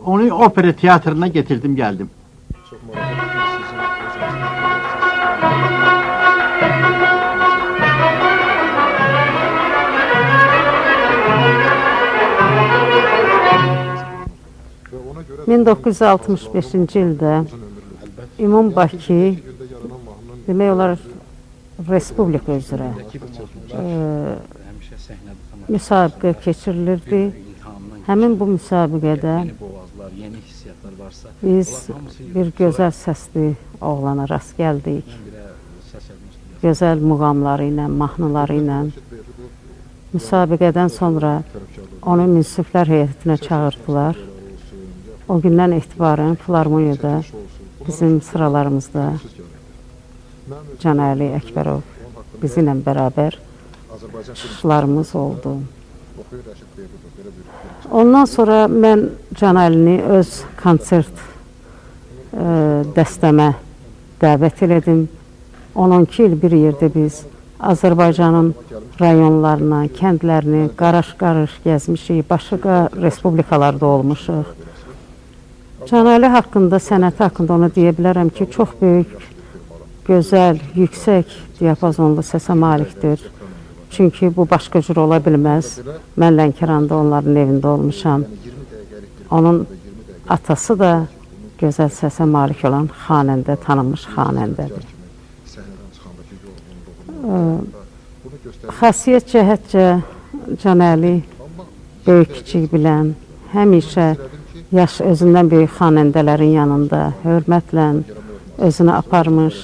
Onu opera tiyatrına getirdim geldim. Çok maraqlıdır ki, sizin 1965-ci ildə Ümum Bakı demək olar Respublika üzrə müsabiqə keçirilirdi. Həmin bu müsabiqədə biz bir gözəl səsli oğlana rast gəldik. Gözəl muğamları ilə, mahnıları ilə. Müsabiqədən sonra onu münsiflər heyətinə çağırdılar. O gündən etibarən Filarmoniyada bizim sıralarımızda Can Əli Əkbərov bizimlə bərabər çıxışlarımız oldu. Ondan sonra mən Can Əlini öz konsert dəstəmə dəvət elədim. 12 il bir yerdə biz Azərbaycanın rayonlarına, kəndlərini qarış-qarış gəzmişik, başqa respublikalarda olmuşuq. Can Əli haqqında, sənəti haqqında onu deyə bilərəm ki, çox böyük, gözəl, yüksək diapazonlu səsə malikdir. Çünki bu başqa cür ola bilməz. Mən Lənkəranda onların evində olmuşam. Onun atası da gözəl səsə malik olan xanəndə, tanınmış xanəndədir. Xasiyyət cəhətcə Can Əli böyük-kiçik bilən, həmişə yaş özündən böyük xanəndələrin yanında hörmətlə özünü aparmış.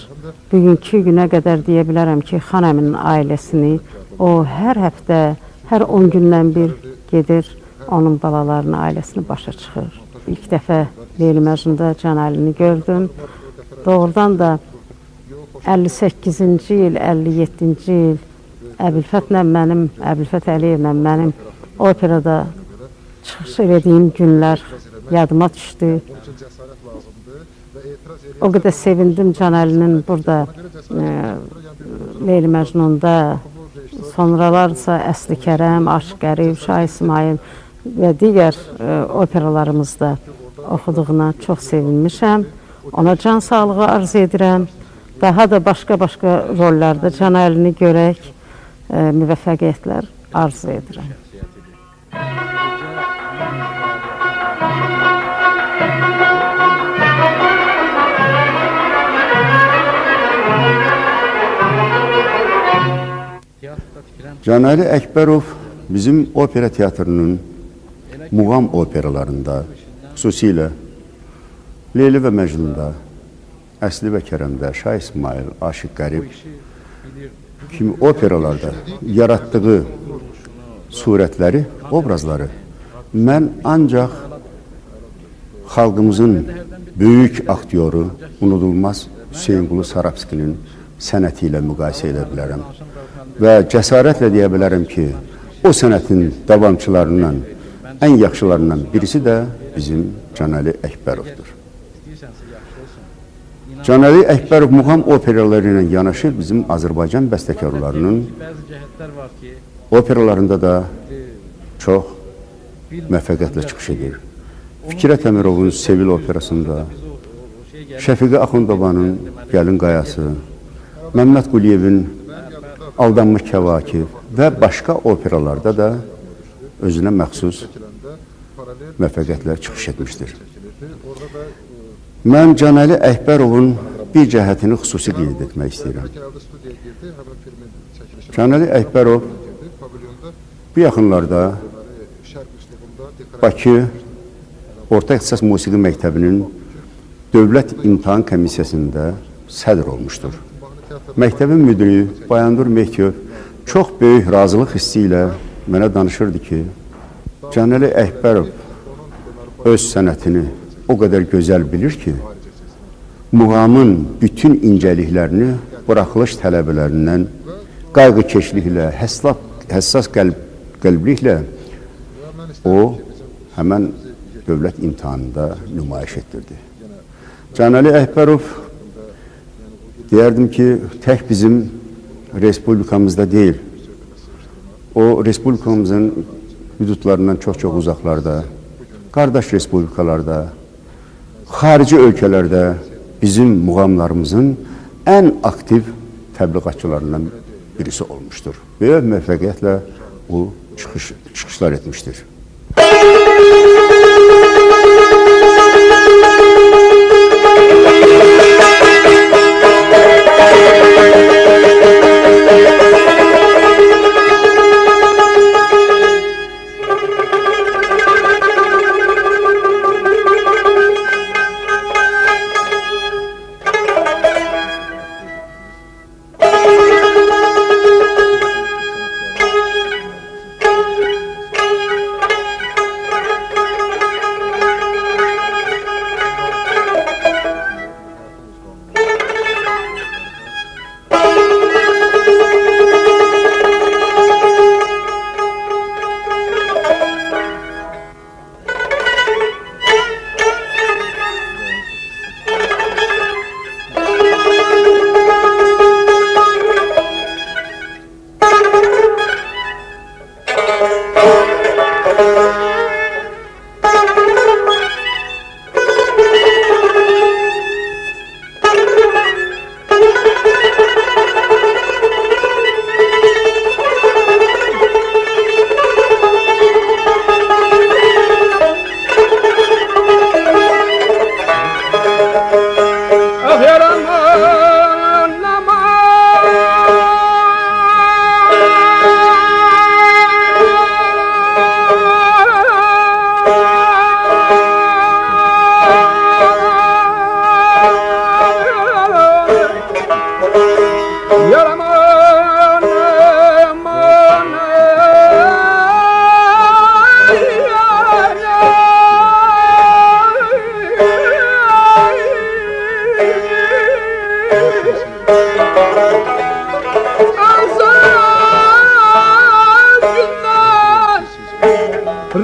Bugünkü günə qədər deyə bilərəm ki, xan əminin ailəsini o hər həftə, hər 10 gündən bir gedir, onun balalarını, ailəsini başa çıxır. İlk dəfə Leyli Məcnunda Can Əlini gördüm. Doğrudan da 58-ci il, 57-ci il Əbülfət Əliyevlə mənim operada çıxış edədiyim günlər yadıma düşdü. O qədər sevindim Can Əlinin burada Leyli Məcnunda, sonralarsa Əsli Kərəm, Aşıq Qərib, Şah İsmail və digər operalarımızda oxuduğuna çox sevinmişəm. Ona can sağlığı arz edirəm. Daha da başqa-başqa rollarda Can Əlini görək, müvəffəqiyyətlər arzu edirəm. Can Əli Əkbərov bizim opera teatrının muğam operalarında, xüsusilə Leyli və Məcnunda, Əsli və Kərəmdə, Şah İsmail, Aşıq Qərib kimi operalarda yaratdığı surətləri, obrazları mən ancaq xalqımızın böyük aktyoru, unudulmaz Hüseynqulu Sarabskinin sənəti ilə müqayisə edə bilərəm. Və cəsarətlə deyə bilərəm ki, o sənətin davamçılarından, ən yaxşılarından birisi də bizim Can Əli Əkbərovdur. Can Əli Əkbərov muğam operaları ilə yanaşı bizim Azərbaycan bəstəkarlarının operalarında da çox müvəffəqiyyətlə çıxış edir. Fikrət Əmirovun Sevil operasında, Şəfiqə Axundobanın Gəlin Qayası, Məmməd Quliyevin Aldanmış Kəvakib və başqa operalarda da özünə məxsus müvəffəqiyyətlər çıxış etmişdir. Mən Can Əli Əkbərovun bir cəhətini xüsusi qeyd etmək istəyirəm. Can Əli Əkbərov bu yaxınlarda Bakı Orta İxtisas Musiqi Məktəbinin Dövlət İmtahan Komissiyasında sədr olmuşdur. Məktəbin müdürü Bayandur Mehtiyov çox böyük razılıq hissi ilə mənə danışırdı ki, Can Əli Əkbərov öz sənətini o qədər gözəl bilir ki, muğamın bütün incəliklərini buraxılış tələbələrindən qayğıkeşliklə, həssas qəlbliklə o həmən dövlət imtahanında nümayiş etdirdi. Can Əli Əkbərov deyərdim ki, tək bizim respublikamızda deyil, o respublikamızın hüdudlarından çox-çox uzaqlarda, qardaş respublikalarda, xarici ölkələrdə bizim muğamlarımızın ən aktiv təbliğatçılarından birisi olmuşdur. Böyük müvəffəqiyyətlə o çıxışlar etmişdir.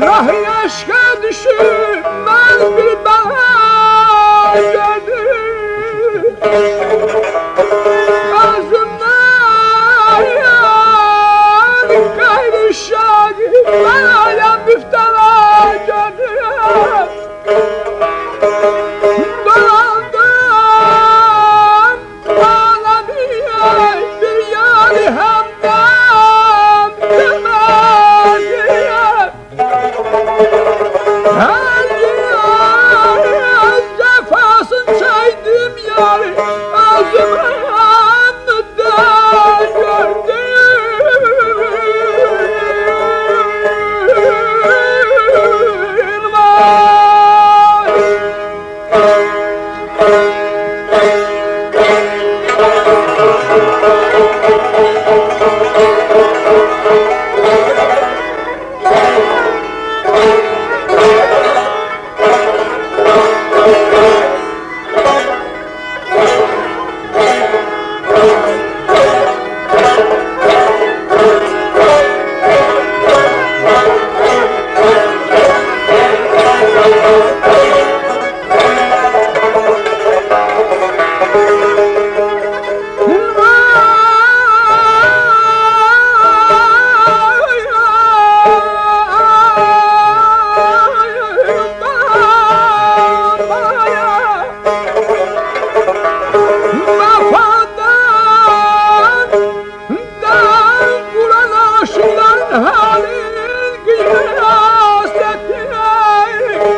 Rahi aşka düşmez bir bana gönül Ağzımdan gayrı şadi ben alem müftela gönül Dolandım alemiye bir yâri hamdan demediye Her yaz cefasın çaydım yâri ağzımda gördüm vay halin kıyas ettiler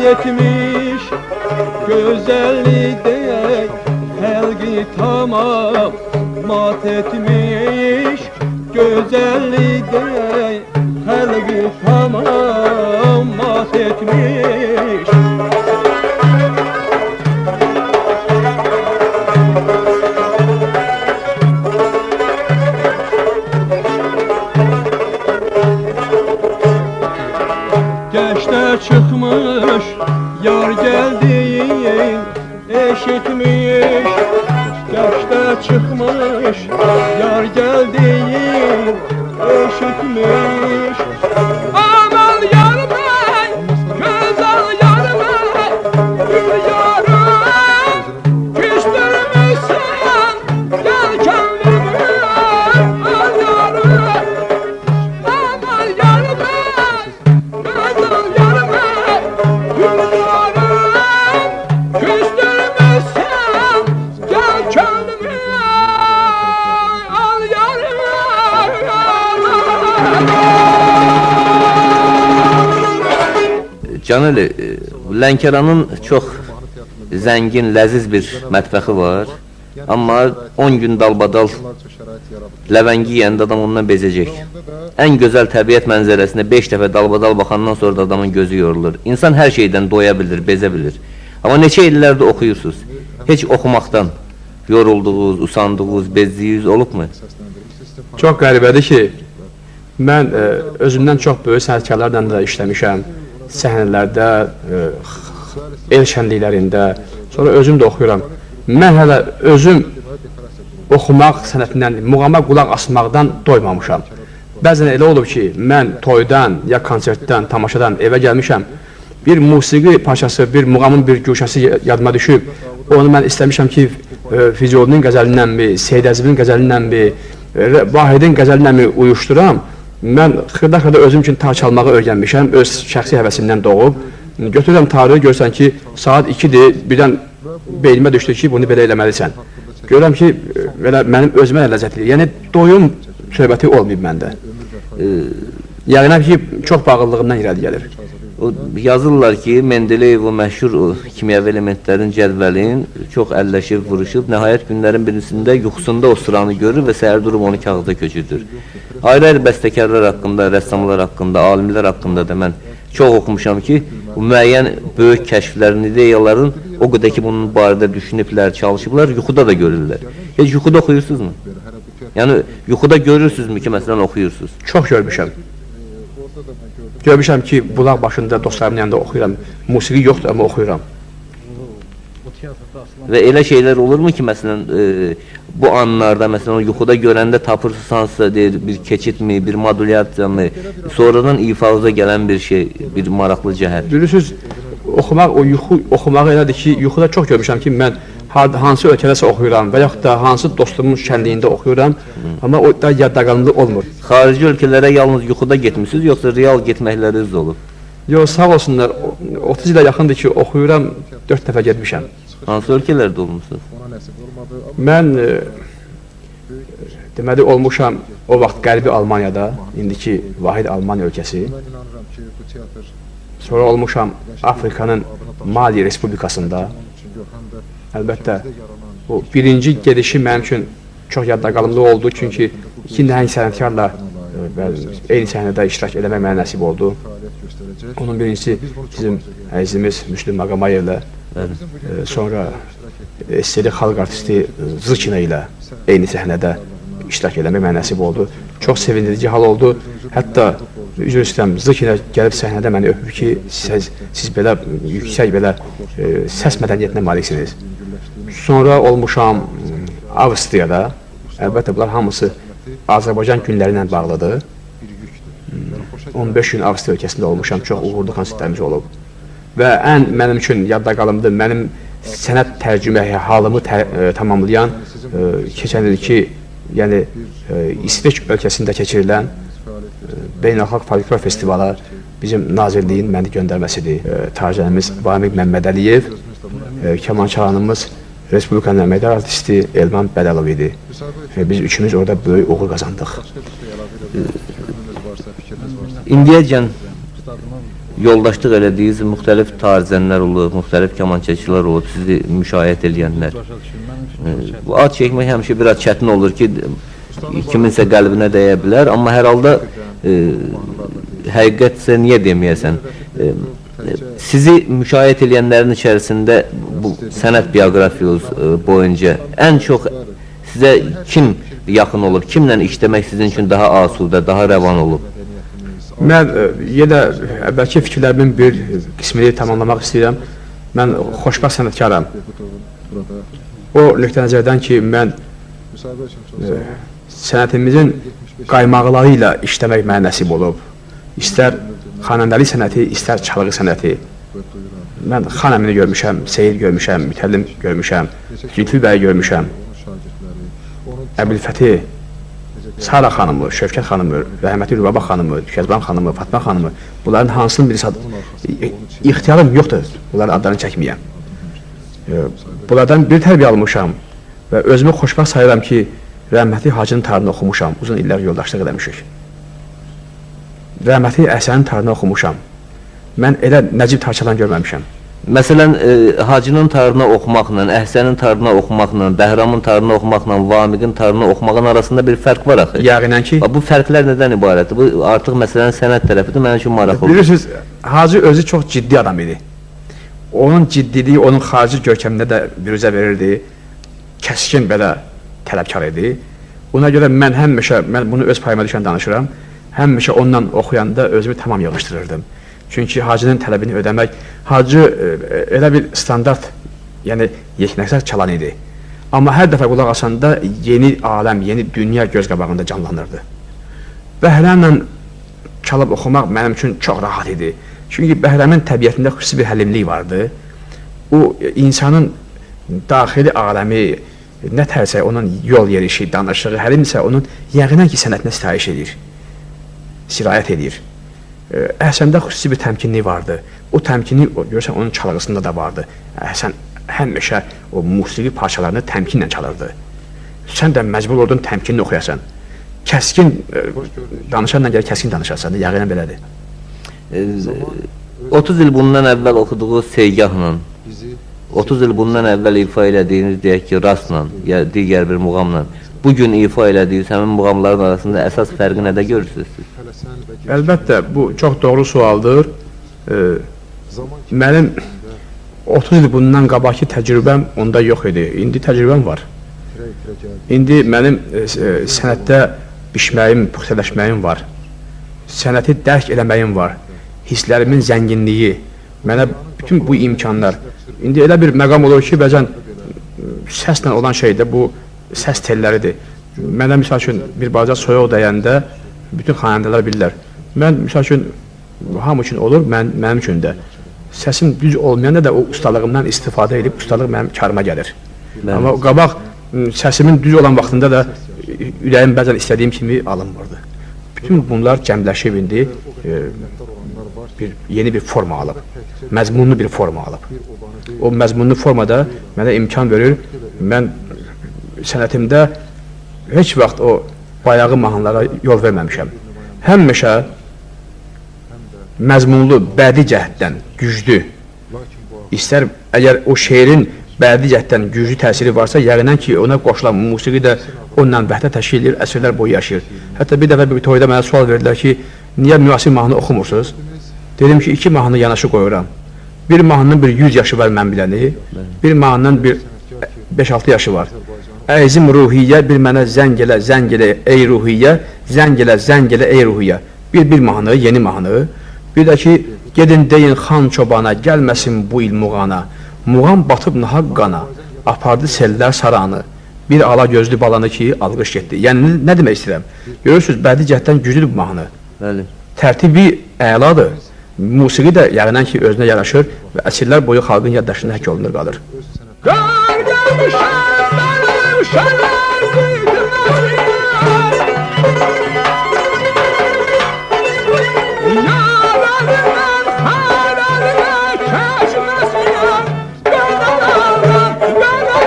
Yetmiş güzelliği de helgi tamam mat etmiş güzelliği de helgi tamam mat etmiş. Geçte çıkmış yar geldiğin eşitmiş. Geçte çıkmış yar geldiğin eşitmiş. Aman yar bey, güzel yar bey, gül yarım, küstürmüşsün, gel kendime al yarım. Aman yar bey, güzel yar bey, gül yarım, küstürmüşsün, gel kendime al yarım. Canəli, Lənkəranın çox zəngin, ləziz bir mətbəxi var. Amma 10 gün dalbadal ləvəngi yiyəndə adam ondan bezəcək. Ən gözəl təbiət mənzərəsində 5 dəfə dalbadal baxandan sonra da adamın gözü yorulur. İnsan hər şeydən doya bilir, bezə bilir. Amma neçə illərdə oxuyursunuz? Heç oxumaqdan yorulduğunuz, usandığınız, bezdiyiniz olubmu? Çox qəribədir ki, mən özümdən çox böyük sənətkarlarla da işləmişəm. Səhnələrdə, el şənliklərində, sonra özüm də oxuyuram. Mən hələ özüm oxumaq sənətindən, muğama qulaq asmaqdan doymamışam. Bəzən elə olub ki, mən toydan, ya konsertdən, tamaşadan evə gəlmişəm, bir musiqi parçası, bir muğamın bir güşəsi yadıma düşüb, onu mən istəmişəm ki, Füzulinin qəzəlinənmi, Seyid Əzibin qəzəlinənmi, Vahidin qəzəlinənmi uyuşduram. Mən xırda-xırda özüm üçün tar çalmağı öyrənmişəm, öz şəxsi həvəsimdən doğub. Götürürəm tarı, görsən ki, saat 2-dir, birdən beynimə düşdü ki, bunu belə eləməlisən. Görürəm ki, mənim özümə ləzzətlidir. Yəni, doyum söhbəti olmayıb məndə. Yəqinəm ki, çox bağlılığımdan irəli gəlir. Yazırlar ki, Mendeleyev o məşhur kimyəvi elementlərin cədvəlin çox əlləşib, vuruşub, nəhayət günlərin birisində yuxusunda o sıranı görür və səhər durub onu kağıza köçürdür. Ayrı-ayrı bəstəkarlar haqqında, rəssamlar haqqında, alimlər haqqında da mən çox oxumuşam ki, bu müəyyən böyük kəşflərin, ideyaların o qədər ki, bunun barədə düşünüblər, çalışıblar, yuxuda da görürlər. Heç yuxuda oxuyursunuzmu? Yəni, yuxuda görürsünüzmü ki, məsələn, oxuyursunuz? Çox görmüşəm. Görmüşəm ki, bulaq başında dostlarımın yanında oxuyuram. Musiqi yoxdur, amma oxuyuram. Və elə şeylər olurmu ki, məsələn, bu anlarda, məsələn, yuxuda görəndə tapırsınızsa, deyir, bir keçidmi, bir modulyasiya mı, sonradan ifaza gələn bir şey, bir maraqlı cəhət. Bilirsiniz, oxumaq, o oxumağı elədir ki, yuxuda çox görmüşəm ki, mən hansı ölkədəsə oxuyuram və yaxud da hansı dostumun şənliyində oxuyuram, amma o da yadda qalımlı olmur. Xarici ölkələrə yalnız yuxuda getmişsiniz, yoxsa real getməkləriniz olub? Yox, sağ olsunlar, 30 ilə yaxındır ki, oxuyuram, 4 dəfə getmişəm. Hansı ölkələrdə olmuşsunuz? Mən deməli olmuşam o vaxt Qərbi Almaniyada, indiki vahid Almaniya ölkəsi. Sonra olmuşam Afrikanın Mali Respublikasında. Əlbəttə, bu birinci gedişi mənim üçün çox yadda qalımlı oldu, çünki iki nəhəng sənətkarla eyni səhnədə iştirak eləmək mənə nəsib oldu. Onun birincisi bizim əzizimiz Müslüm Maqamayevlə, sonra SSR xalq artisti Zıçina ilə eyni səhnədə iştirak eləmək mənə nəsib oldu. Çox sevindirici hal oldu. Hətta üzr istəyirəm, Zıçina gəlib səhnədə məni öpüb ki, siz belə yüksək belə səs mədəniyyətinə maliksiniz. Sonra olmuşam Avstriyada. Əlbəttə, bunlar hamısı Azərbaycan günləri ilə bağlıdır. 15 gün Avstriya ölkəsində olmuşam, çox uğurlu konsertlərimiz olub. Və ən mənim üçün yadda qalımdır, mənim sənət tərcümə halımı tamamlayan keçən ilki, yəni İsveç ölkəsində keçirilən Beynəlxalq Folklor Festivalı bizim nazirliyin məni göndərməsidir. Tarcəmiz Vamiq Məmmədəliyev, kamançalanımız Respublikanın əməkdar artisti Elman Bədəlov idi. Biz üçümüz orada böyük uğur qazandıq. İndiyəcən yoldaşlıq elədiyiniz müxtəlif tarzənlər olub, müxtəlif kamançaçılar olub, sizi müşahidə edənlər. Bu ad çəkmək həmişə biraz çətin olur ki, kiminsə qəlbinə dəyə bilər, amma hər halda həqiqətsə niyə deməyəsən? Sizi müşahidə edənlərin içərisində bu sənət bioqrafiyonuz boyunca ən çox sizə kim yaxın olub, kimlə işləmək sizin üçün daha asudə, daha rəvan olub? Mən yenə əvvəlki fikirlərimin bir qismini tamamlamaq istəyirəm. Mən xoşbəxt sənətkaram. O nöqtə-nəzərdən ki, mən sənətimizin qaymaqları ilə işləmək mənə nəsib olub. İstər xanəndəlik sənəti, istər çalğı sənəti. Mən Xan Əmini görmüşəm, Seyir görmüşəm, Mütəllim görmüşəm, Zülfü bəyi görmüşəm, Əbülfəti, Sara xanımı, Şövkət xanımı, Rəhməti Rübaba xanımı, Kəzban xanımı, Fatma xanımı, bunların hansının birisi ixtiyarım yoxdur, bunların adlarını çəkməyəm. Bunlardan bir tərbiyə almışam və özümü xoşbəxt sayıram ki, Rəhməti Hacının tarını oxumuşam, uzun illər yoldaşlıq eləmişik. Rəhməti Əhsənin tarını oxumuşam. Mən elə Nəcib Tarçalan görməmişəm. Məsələn, Hacının tarını oxumaqla, Əhsənin tarını oxumaqla, Bəhramın tarını oxumaqla, Vamiqin tarını oxumağın arasında bir fərq var axı. Yəqinən ki, bu fərqlər nədən ibarətdir? Bu artıq məsələnin sənət tərəfidir, mənim üçün maraqlıdır. Bilirsiniz, Hacı özü çox ciddi adam idi. Onun ciddiliyi, onun xarici görkəmində də bürüzə verirdi. Kəskin belə tələbkar idi. Ona görə mən həmişə, mən bunu öz payıma düşən danışıram, həmişə ondan oxuyanda özümü tamam yığışdırırdım. Çünki Hacının tələbini ödəmək, Hacı elə bir standart, yəni yeknəsər çalan idi. Amma hər dəfə qulaq asanda yeni aləm, yeni dünya göz qabağında canlanırdı. Bəhrəmlə çalıb oxumaq mənim üçün çox rahat idi. Çünki Bəhrəmin təbiətində xüsusi bir həlimlik vardı. O, insanın daxili aləmi, nə tərsə onun yol yerişi, danışığı, həlim isə onun yəqinən ki, sənətinə sitayiş edir, sirayət edir. Əhsəndə xüsusi bir təmkinlik vardı. O təmkini, görürsən, onun çalğısında da vardı. Əhsən həmişə o musiqi parçalarını təmkinlə çalırdı. Sən də məcbur oldun təmkinlə oxuyasan. Kəskin danışanla gəlir, kəskin danışarsan da, yəqinən belədir. 30 il bundan əvvəl oxuduğu Seygahla, 30 il bundan əvvəl ifa elədiyiniz, deyək ki, Rastla, ya digər bir muğamla, bugün ifa elədiyiniz həmin muğamların arasında əsas fərqi nədə görürsünüz? Əlbəttə, bu çox doğru sualdır. Mənim 30 il bundan qabaqki təcrübəm onda yox idi. İndi təcrübəm var. İndi mənim sənətdə bişməyim, puxtələşməyim var. Sənəti dərk eləməyim var. Hisslərimin zənginliyi, mənə bütün bu imkanlar. İndi elə bir məqam olur ki, bəzən səslə olan şeydə bu səs telləridir. Mənə misal üçün bir balaca soyuq dəyəndə bütün xanəndələr bilirlər. Mən misal üçün hamı üçün olur, mənim üçün də. səsim düz olmayanda da o ustalığımdan istifadə edib, ustalıq mənim karıma gəlir. Bəli. Amma qabaq səsimin düz olan vaxtında da ürəyim bəzən istədiyim kimi alınmırdı. Bütün bunlar cəmləşib indi yeni bir forma alıb, məzmunlu bir forma alıb. O məzmunlu formada mənə imkan verir, mən sənətimdə heç vaxt o bayağı mahnılara yol verməmişəm. Həmişə məzmunlu, bədii cəhətdən güclü, istər əgər o şeirin bədii cəhətdən güclü təsiri varsa, yəqinən ki, ona qoşulan musiqi də onunla vəhdət təşkil edir, əsrlər boyu yaşayır. Hətta bir dəfə bir toyda mənə sual verdilər ki, niyə müasir mahnı oxumursunuz? Dedim ki, 2 mahnı yanaşı qoyuram. Bir mahnının bir 100 yaşı var mən biləni, bir mahnının bir 5-6 yaşı var. Əzim ruhiyyə, bir mənə zəng elə ey ruhiyyə, zəng elə ey ruhiyyə. Bir mahnı, yeni mahnı. Bir də ki, gedin deyin xan çobana, gəlməsin bu il muğana. Muğan batıb nahaq qana, apardı sellər saranı. Bir ala gözlü balanı ki, alqış getdi. Yəni, nə demək istəyirəm? Görürsünüz, bədii cəhətdən güclüdür bu mahnı. Bəli. Tərtibi əladır. Musiqi də yəqinən ki, özünə yaraşır və əsrlər boyu xalqın yaddaşında həkk olunur qalır. Qar gəlmişəm mənim şələr bitməsin. Yaralılar xaralığa kəşməsin. Qaralarım, qaralarım, qaralarım,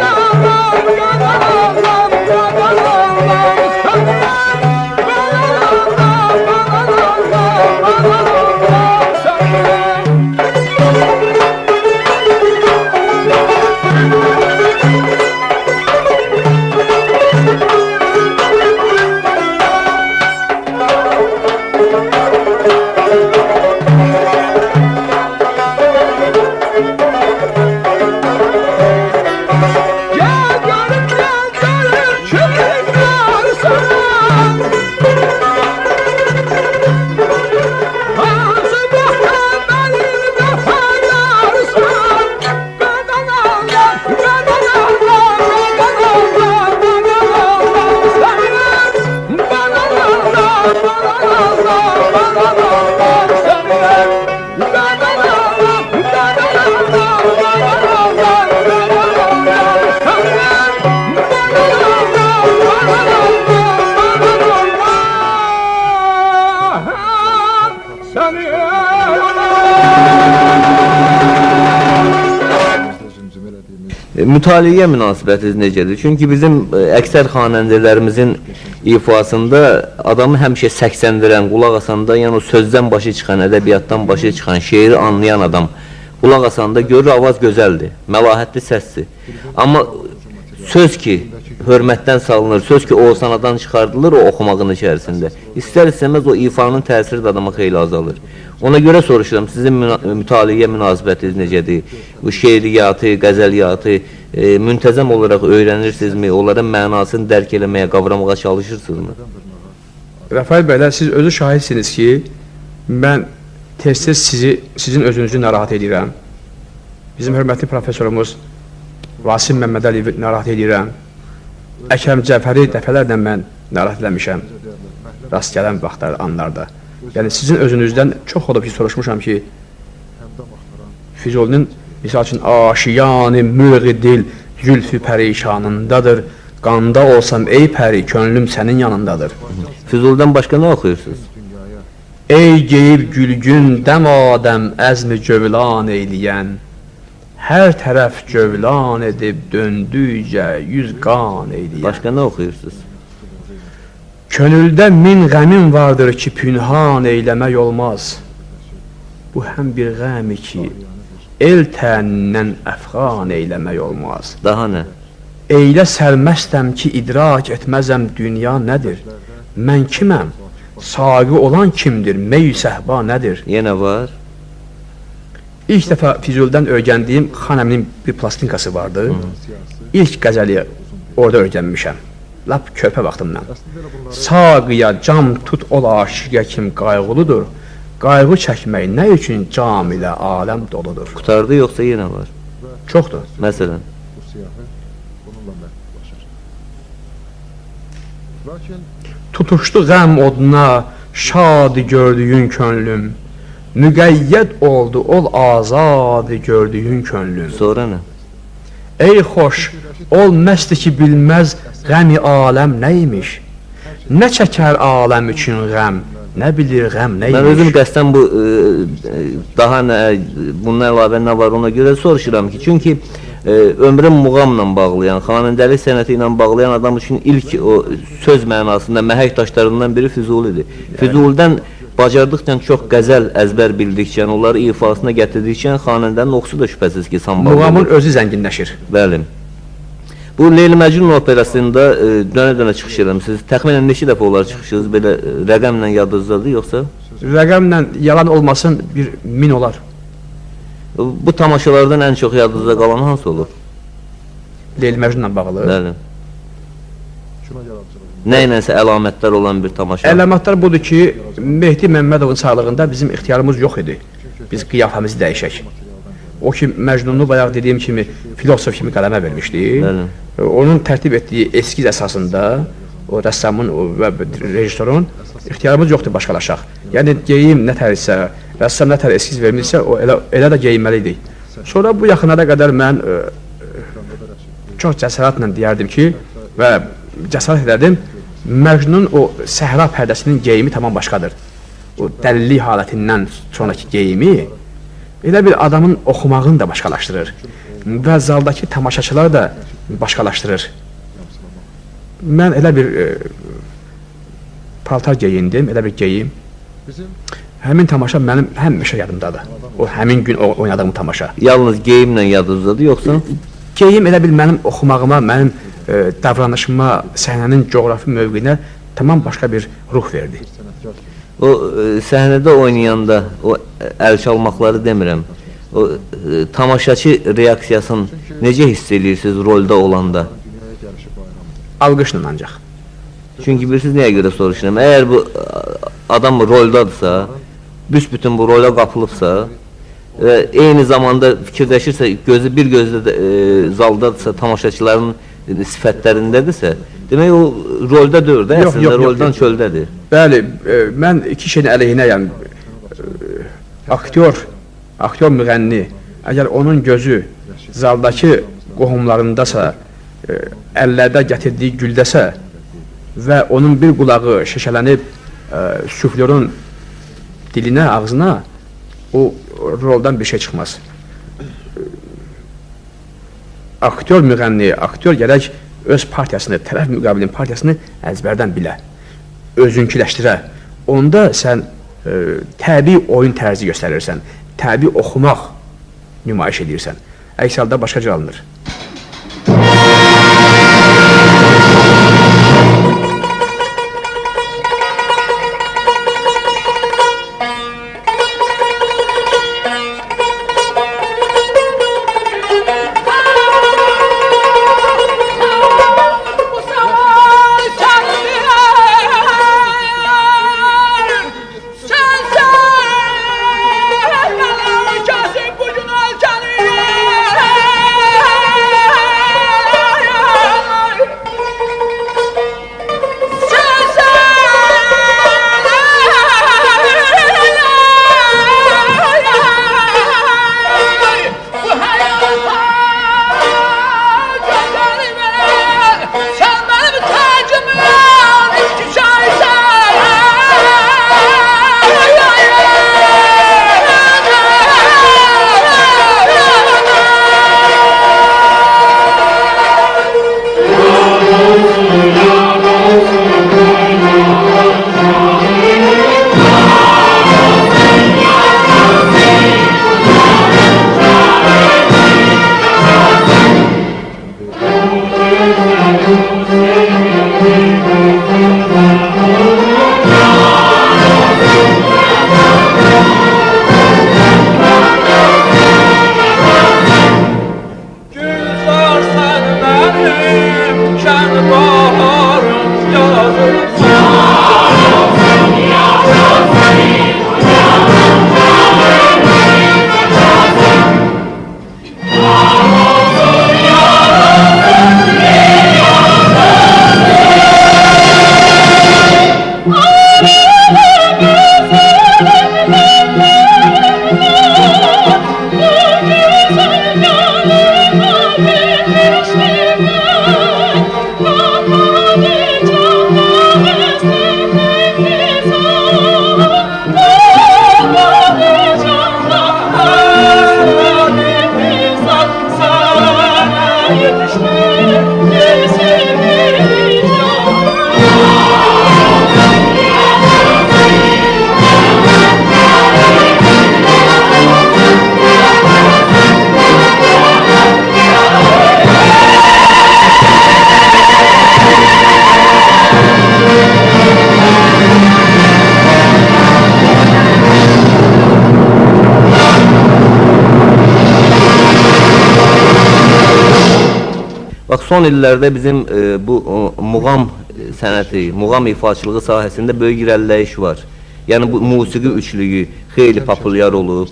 Mütaliyə münasibətiniz necədir? Çünki bizim əksər xanəndələrimizin ifasında adamı həmişə səksəndirən, qulaq asanda, yəni o sözdən başı çıxan, ədəbiyyatdan başı çıxan, şeiri anlayan adam qulaq asanda görür, avaz gözəldir, məlahətli səsdir. Amma söz ki, hörmətdən salınır, söz ki, Oğuzhanadan çıxardılır o oxumağın içərisində. İstər-istəməz o ifanın təsiri də adama xeyli azalır. Ona görə soruşuram, sizin mütaliyə münasibətiniz necədir? Bu şeiriyyatı, qəzəliyyatı müntəzəm olaraq öyrənirsinizmi? Onların mənasını dərk eləməyə, qavramağa çalışırsınızmı? Rəfail bəylər, siz özü şahidsiniz ki, mən tez-tez sizin özünüzü narahat edirəm. Bizim hörmətli professorumuz Vasim Məmmədəliyevi narahat edirəm. Əkrəm Cəfəri dəfələrlə mən narahat eləmişəm. Rast gələn vaxtlar, anlarda. Yəni sizin özünüzdən çox olub ki, soruşmuşam ki, Füzulinin misal üçün aşiyan-ı mürği dil zülfü pərişanındadır. Qanda olsam ey pəri, könlüm sənin yanındadır. Füzuldan başqa nə oxuyursunuz? Ey geyib gülgün dəm adəm əzmi cövlan eyləyən, hər tərəf cövlan edib döndüycə yüz qan eyləyən. Başqa nə oxuyursunuz? Könüldə min qəmin vardır ki, pünhan eyləmək olmaz. Bu həm bir qəmi ki, el tənindən əfğan eyləmək olmaz. Daha nə? Eylə sərməstəm ki, idrak etməzəm dünya nədir? Mən kiməm? Saqi olan kimdir? Mey-i səhba nədir? Yenə var? İlk dəfə Füzuldan öyrəndiyim xanəminin bir plastinkası vardı. İlk qəzəli orada öyrənmişəm. Lap körpə vaxtımdan. Saqıya cam tut ol aşiqə kim qayğılıdır. Qayğı çəkmək nə üçün cam ilə aləm doludur. Qutardı yoxsa yenə var? Çoxdur. Məsələn? Tutuşdu qəm oduna, şadı gördüyün könlüm. müqəyyəd oldu ol azadı gördüyün könlüm. Sonra nə? Ey xoş, ol məsti ki bilməz qəmi aləm nəymiş? Nə çəkər aləm üçün qəm, nə bilir qəm Mən özüm nəymiş? qəsdən bu daha nə, bundan əlavə nə var ona görə soruşuram ki, çünki ömrüm muğamla bağlayan, xanəndəlik sənəti ilə bağlayan adam üçün ilk o söz mənasında məhək daşlarından biri Füzulidir. Füzulidən bacardıqca çox qəzəl əzbər bildikcə, onları ifasına gətirdikcə xanəndənin oxusu da şübhəsiz ki, sambaldır. Muğamın özü zənginləşir. Bəli. Bu Leyli Məcnun operasında dönə-dönə çıxış edirəmsiniz. Təxminən neçə dəfə olar çıxışınız belə rəqəmlə yadınızdadır yoxsa? Rəqəmlə yalan olmasın 1000 olar. Bu tamaşalardan ən çox yadınızda qalan hansı olur? Leyli Məcnunla bağlı. Bəli. Şuna yaradıcılıq. Nə ilənsə əlamətlər olan bir tamaşa. Əlamatlar budur ki, Mehdi Məmmədovun sağlığında bizim ixtiyarımız yox idi. Biz qiyafəmizi dəyişək. O ki, Məcnunu bayaq dediyim kimi filosof kimi qələmə vermişdi. Bəli. Onun tərtib etdiyi eskiz əsasında o rəssamın və rejissorun ixtiyarımız yoxdur başqalaşaq. Yəni geyim nə tərsə, rəssam nə tər eskiz vermişsə, o elə də geyinməli idi. Sonra bu yaxınlara qədər mən çox cəsarətlə deyərdim ki, və cəsarət edərdim, Məcnun o səhra pərdəsinin geyimi tamam başqadır. O dəlillik halətindən sonraki geyimi elə bir adamın oxumağını da başqalaşdırır və zaldakı tamaşaçılar da başqalaşdırır. Mən elə bir paltar geyindim, elə bir geyim. Həmin tamaşa mənim həmişə yadımdadır. O həmin gün oynadığım tamaşa. Yalnız geyimlə yadınızdadır yoxsa? Geyim elə bil mənim oxumağıma, mənim davranışıma, səhnənin coğrafi mövqeyinə tamam başqa bir ruh verdi. O səhnədə oynayanda o əl çalmaqları demirəm. O tamaşaçı reaksiyasını necə hiss edirsiniz rolda olanda? Alqışla ancaq. Çünki bilirsiniz nəyə görə soruşuram? Əgər bu adam roldadırsa, büsbütün bu rola qapılıbsa və eyni zamanda fikirləşirsə, gözü bir gözlə zaldadırsa, tamaşaçıların sifətlərindədirsə, demək o rolda deyil də, əslində roldan çöldədir. Bəli, mən iki şeyin əleyhinəyəm. Aktyor müğənni, əgər onun gözü zaldakı qohumlarındasa, əllərdə gətirdiyi güldəsə və onun bir qulağı şişələnib suflörün dilinə, ağzına, o roldan bir şey çıxmaz. Aktyor müğənni, aktyor gərək öz partiyasını, tərəf müqabilin partiyasını əzbərdən bilə, özünkiləşdirə. Onda sən təbii oyun tərzi göstərirsən, təbii oxumaq nümayiş edirsən. Əks halda başqa cür alınır. Sen Bax, son illərdə bizim bu muğam sənəti, muğam ifaçılığı sahəsində böyük irəliləyiş var. Yəni, bu musiqi üçlüyü xeyli populyar olub,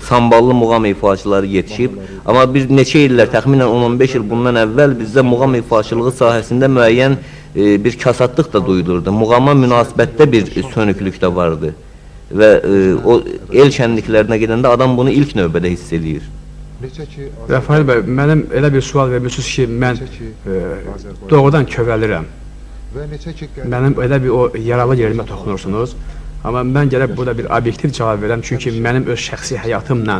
samballı muğam ifaçıları yetişib. Amma bir neçə illər, təxminən 10-15 il bundan əvvəl bizdə muğam ifaçılığı sahəsində müəyyən bir kasadlıq da duyulurdu. Muğama münasibətdə bir sönüklük də vardı. Və o el şənliklərinə gedəndə adam bunu ilk növbədə hiss edir. Rəfail bəy, mənim elə bir sual vermişsiniz ki, mən doğrudan kövəlirəm. Mənim elə bir o yaralı yerimə toxunursunuz. Amma mən gəlib burada bir obyektiv cavab verəm, çünki mənim öz şəxsi həyatımla,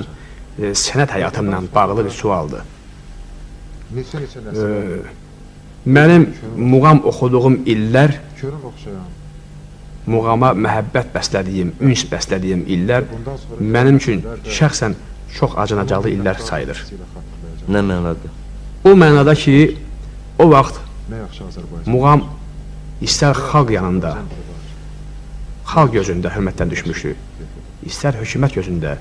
sənət həyatımla bağlı bir sualdır. Mənim muğam oxuduğum illər, muğama məhəbbət bəslədiyim, üns bəslədiyim illər mənim üçün şəxsən çox acınacaqlı illər sayılır. Nə mənada? O mənada ki, o vaxt muğam istər xalq yanında, xalq gözündə hörmətdən düşmüşdü, istər hökumət gözündə,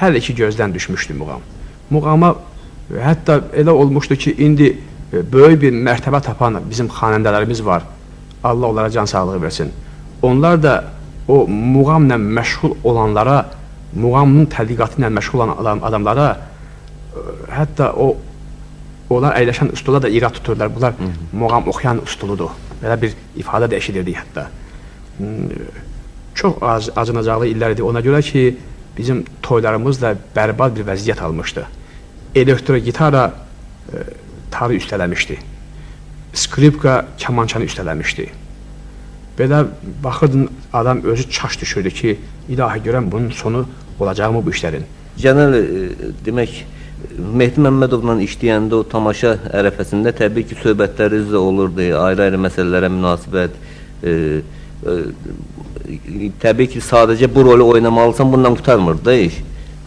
hər iki gözdən düşmüşdü muğam. Muğama hətta elə olmuşdu ki, indi böyük bir mərtəbə tapan bizim xanəndələrimiz var. Allah onlara can sağlığı versin. Onlar da o muğamla məşğul olanlara, muğamın tədqiqatı ilə məşğul olan adamlara, hətta onlar əyləşən üstula da irad tuturlar. Bunlar muğam oxuyan üstuludur. Belə bir ifadə də eşidirdik hətta. Çox acınacaqlı illər idi. Ona görə ki, bizim toylarımız da bərbad bir vəziyyət almışdı. Elektro gitara tarı üstələmişdi. Skripka kamançanı üstələmişdi. Belə baxırdın, adam özü çaş düşürdü ki, ilahi görən bunun sonu olacaq mı bu işlərin? Genel, demək, Mehdi Məmmədovla işləyəndə o tamaşa ərəfəsində təbii ki, söhbətləriniz də olurdu, ayrı-ayrı məsələlərə münasibət. Təbii ki, sadəcə bu rolü oynamalısan, bundan qutarmır da iş.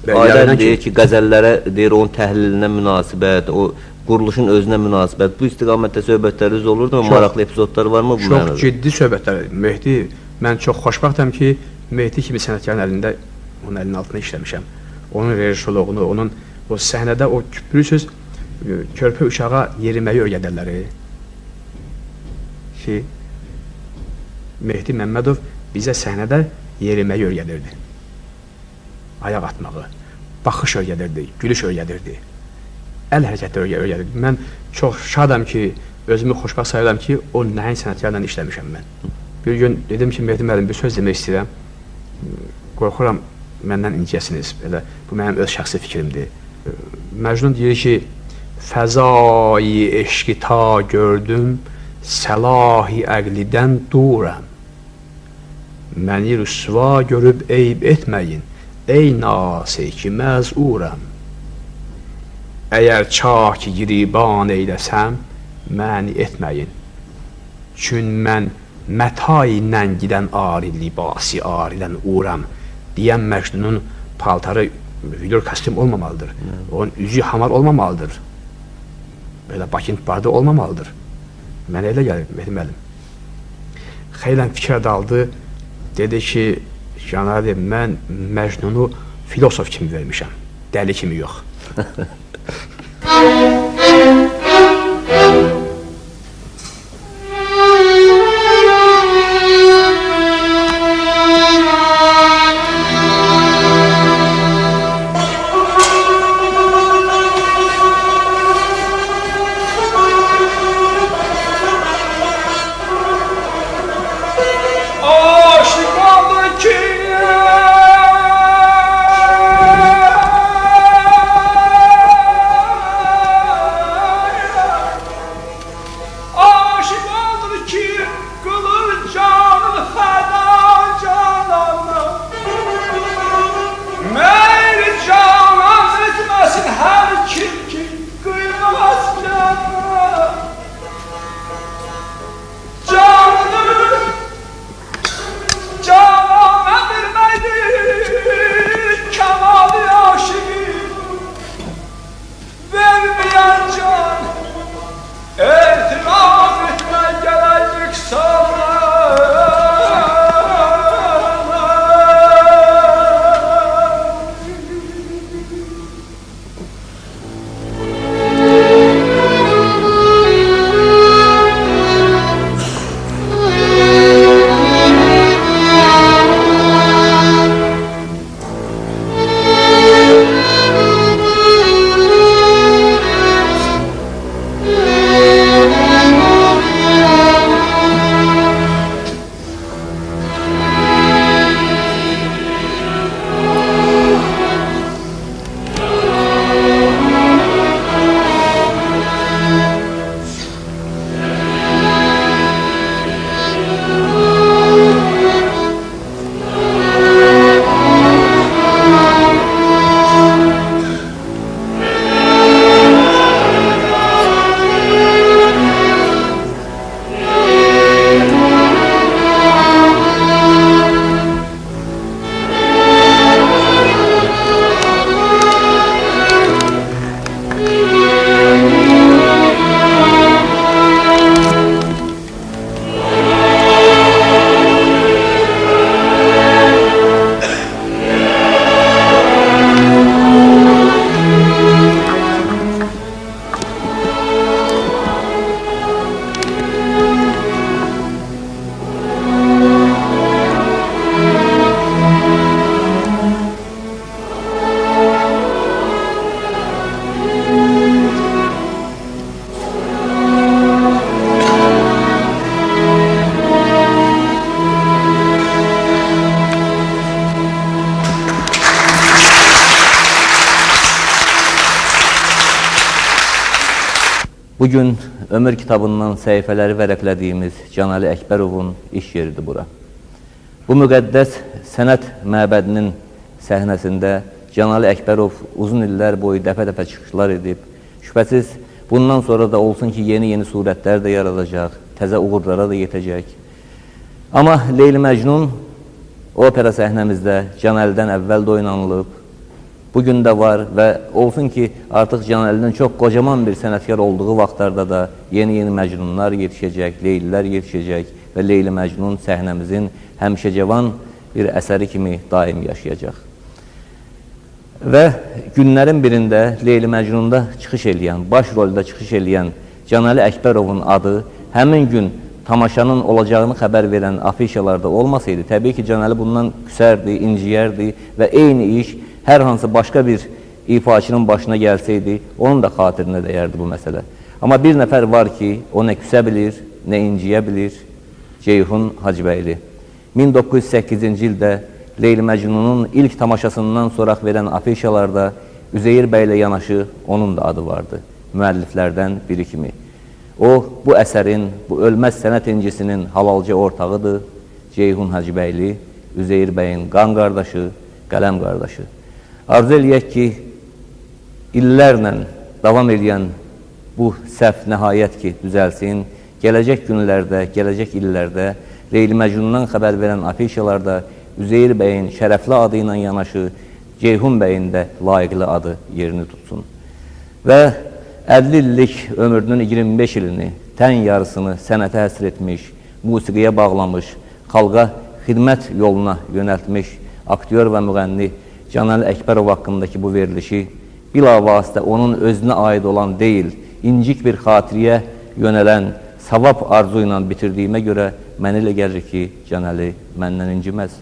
Ayrı-ayrı deyir ki, qəzəllərə, deyir, onun təhlilinə münasibət, o quruluşun özünə münasibət. Bu istiqamətdə söhbətləriniz olurdu mu? Maraqlı epizodlar varmı bu mənada? Çox ciddi söhbətlər. Mehdi, mən çox xoşbəxtəm ki, Mehdi kimi sənətkarın əlində, onun əlinin altına işləmişəm. Onun rejissorluğunu, onun o səhnədə o küpürüsüz, körpə uşağa yeriməyi öyrədərlər. Ki, Mehdi Məmmədov bizə səhnədə yeriməyi öyrədirdi. Ayaq atmağı, baxış öyrədirdi, gülüş öyrədirdi. Əl hərəkətləri öyrədirdi. Mən çox şadam ki, özümü xoşbəxt sayıram ki, o nəhəng sənətkarla işləmişəm mən. Bir gün dedim ki, Mehdi müəllim, bir söz demək istəyirəm. Qorxuram, məndən incəsiniz. Bu mənim öz şəxsi fikrimdir. Məcnun deyir ki, fəzai eşqi ta gördüm, səlahi əqlidən duram. Məni rüsva görüb eyb etməyin, ey nasi ki məz'uram. Əgər çak giriban eyləsəm, məni etməyin. Çün mən mətai nəngidən ari libasi aridən uğram. Deyən Məcnunun paltarı video kostyum olmamalıdır. Onun üzü hamar olmamalıdır. Belə bakint barda olmamalıdır. Mənə elə gəlir, Mehdi müəllim. Xeylən fikrə daldı. Dedi ki, Canabi, mən Məcnunu filosof kimi vermişəm. Dəli kimi yox. Bugün ömür kitabından səhifələri vərəqlədiyimiz Can Əli Əkbərovun iş yeridir bura. Bu müqəddəs sənət məbədinin səhnəsində Can Əli Əkbərov uzun illər boyu dəfə-dəfə çıxışlar edib. Şübhəsiz, bundan sonra da olsun ki, yeni surətlər də yaradacaq, təzə uğurlara da yetəcək. Amma Leyli Məcnun opera səhnəmizdə Can Əlidən əvvəl də oynanılıb, bugün də var və olsun ki, artıq Can Əlinin çox qocaman bir sənətkar olduğu vaxtlarda da yeni Məcnunlar yetişəcək, Leylilər yetişəcək və Leyli Məcnun səhnəmizin həmişəcavan bir əsəri kimi daim yaşayacaq. Və günlərin birində Leyli Məcnunda çıxış eləyən, baş rolda çıxış eləyən Can Əli Əkbərovun adı həmin gün tamaşanın olacağını xəbər verən afişalarda olmasaydı, təbii ki, Can Əli bundan küsərdi, inciyərdi və eyni iş hər hansı başqa bir ifaçının başına gəlsəydi, onun da xatirinə dəyərdi bu məsələ. Amma bir nəfər var ki, o nə küsə bilir, nə inciyə bilir, Ceyhun Hacıbəyli. 1908-ci ildə Leyli Məcnunun ilk tamaşasından soraq verən afişalarda Üzeyir bəylə yanaşı onun da adı vardı, müəlliflərdən biri kimi. O, bu əsərin, bu ölməz sənət incisinin halalca ortağıdır, Ceyhun Hacıbəyli, Üzeyir bəyin qan qardaşı, qələm qardaşı. Arzu eləyək ki, illərlə davam edən bu səhv nəhayət ki, düzəlsin, gələcək günlərdə, gələcək illərdə Leyli Məcnundan xəbər verən afişalarda Üzeyir bəyin şərəfli adı ilə yanaşı Ceyhun bəyin də layiqli adı yerini tutsun. Və 50 illik ömrünün 25 ilini, tən yarısını sənətə həsr etmiş, musiqiyə bağlamış, xalqa xidmət yoluna yönəltmiş aktyor və müğənni Can Əli Əkbərov haqqındakı bu verilişi bilavasitə onun özünə aid olan deyil, incik bir xatiriyə yönələn savab arzu ilə bitirdiyimə görə mənə elə gəlir ki, Can Əli məndən inciməz.